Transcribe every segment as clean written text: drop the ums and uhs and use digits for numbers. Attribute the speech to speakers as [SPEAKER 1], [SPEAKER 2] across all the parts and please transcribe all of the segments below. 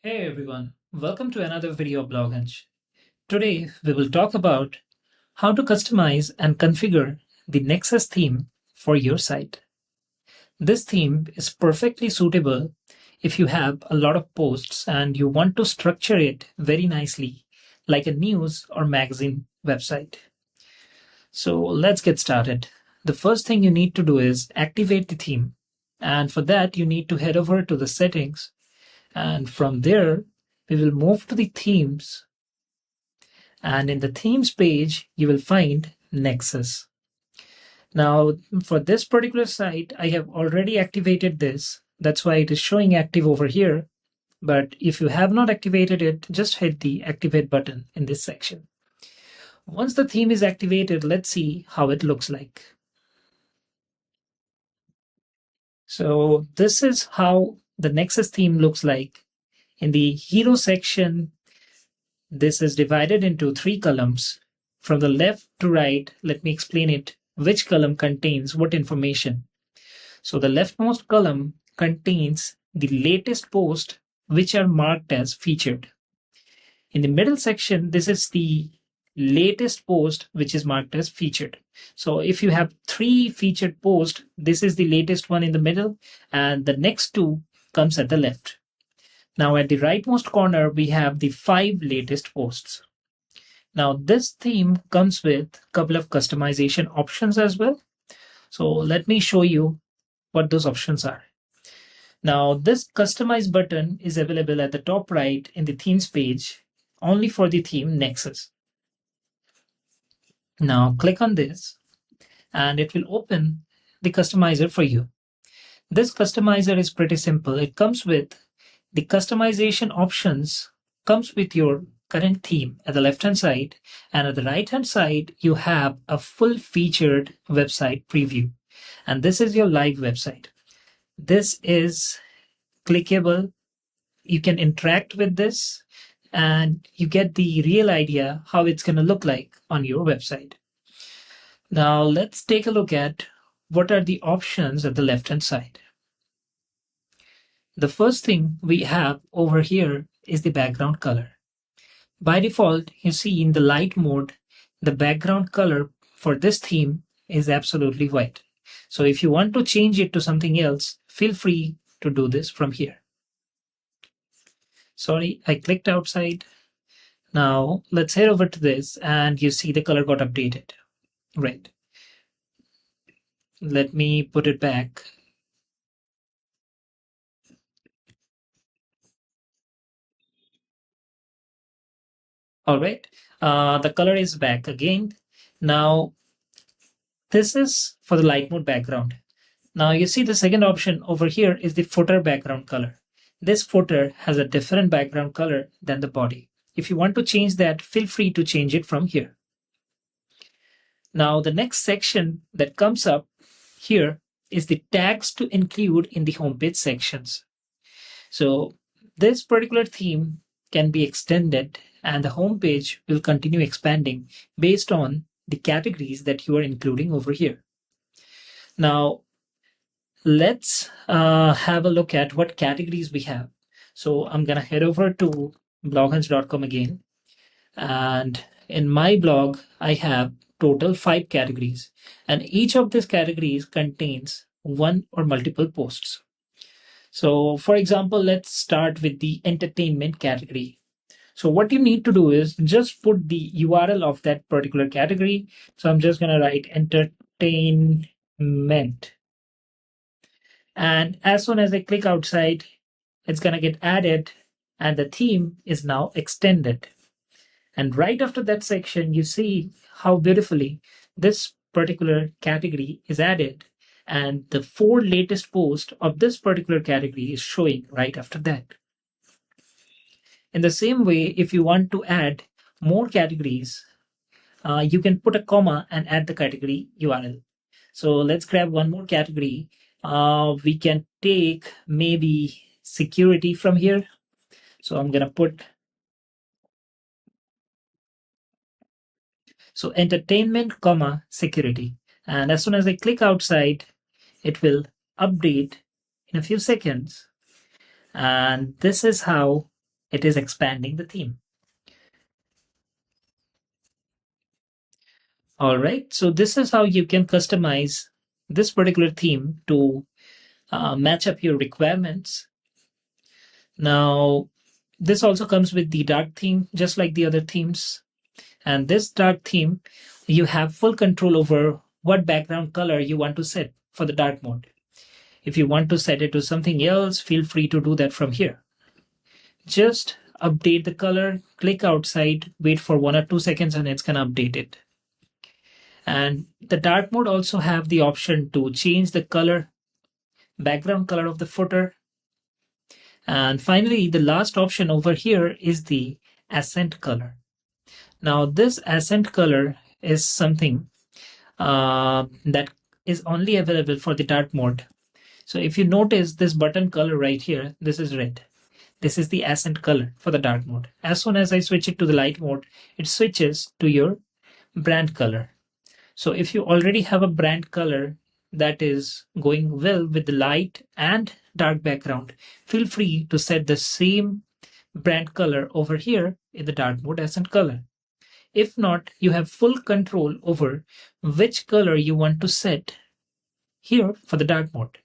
[SPEAKER 1] Hey everyone, welcome to another video of BlogHunch. Today we will talk about how to customize and configure the Nexus theme for your site. This theme is perfectly suitable if you have a lot of posts and you want to structure it very nicely like a news or magazine website. So let's get started. The first thing you need to do is activate the theme, and for that you need to head over to the settings, and from there we will move to the themes, and in the themes page you will find Nexus. Now for this particular site I have already activated this, that's why it is showing active over here. But if you have not activated it, just hit the activate button in this section. Once the theme is activated, let's see how it looks like. So this is how the Nexus theme looks like. In the hero section, this is divided into 3 columns. From the left to right, let me explain it, which column contains what information. So the leftmost column contains the latest post which are marked as featured. In the middle section, this is the latest post which is marked as featured. So if you have 3 featured posts, this is the latest one in the middle, and the next 2 comes at the left. Now at the rightmost corner, we have the 5 latest posts. Now this theme comes with a couple of customization options as well. So let me show you what those options are. Now this customize button is available at the top right in the themes page only for the theme Nexus. Now click on this and it will open the customizer for you. This customizer is pretty simple. It comes with the customization options, comes with your current theme at the left hand side, and at the right hand side you have a full featured website preview, and this is your live website. This is clickable, you can interact with this and you get the real idea how it's going to look like on your website. Now let's take a look at what are the options at the left hand side. The first thing we have over here is the background color. By default, you see in the light mode, the background color for this theme is absolutely white. So if you want to change it to something else, feel free to do this from here. Sorry, I clicked outside. Now let's head over to this and you see the color got updated. Right. Let me put it back. All right. The color is back again. Now this is for the light mode background. Now you see the second option over here is the footer background color. This footer has a different background color than the body. If you want to change that, feel free to change it from here. Now the next section that comes up here is the tags to include in the homepage sections. So this particular theme can be extended and the homepage will continue expanding based on the categories that you are including over here. Now let's have a look at what categories we have. So I'm going to head over to bloghunch.com again. And in my blog, I have total 5 categories. And each of these categories contains one or multiple posts. So for example, let's start with the entertainment category. So what you need to do is just put the URL of that particular category. So I'm just going to write entertainment. And as soon as I click outside, it's going to get added and the theme is now extended. And right after that section, you see how beautifully this particular category is added. And the 4 latest posts of this particular category is showing right after that. In the same way, if you want to add more categories, you can put a comma and add the category URL. So let's grab one more category. We can take maybe security from here. So I'm going to put entertainment, comma, security. And as soon as I click outside, it will update in a few seconds. And this is how it is expanding the theme. All right, so this is how you can customize this particular theme to match up your requirements. Now, this also comes with the dark theme, just like the other themes. And this dark theme, you have full control over what background color you want to set for the dark mode. If you want to set it to something else, feel free to do that from here. Just update the color, click outside, wait for 1 or 2 seconds, and it's gonna update it. And the dark mode also have the option to change the color, background color of the footer. And finally, the last option over here is the accent color. Now, this accent color is something that is only available for the dark mode. So if you notice this button color right here, this is red. This is the accent color for the dark mode. As soon as I switch it to the light mode, it switches to your brand color. So if you already have a brand color that is going well with the light and dark background, feel free to set the same brand color over here in the dark mode accent color. If not, you have full control over which color you want to set here for the dark mode.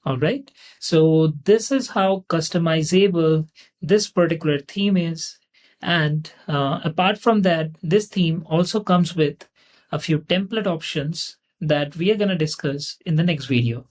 [SPEAKER 1] All right, so this is how customizable this particular theme is. And apart from that, this theme also comes with a few template options that we are going to discuss in the next video.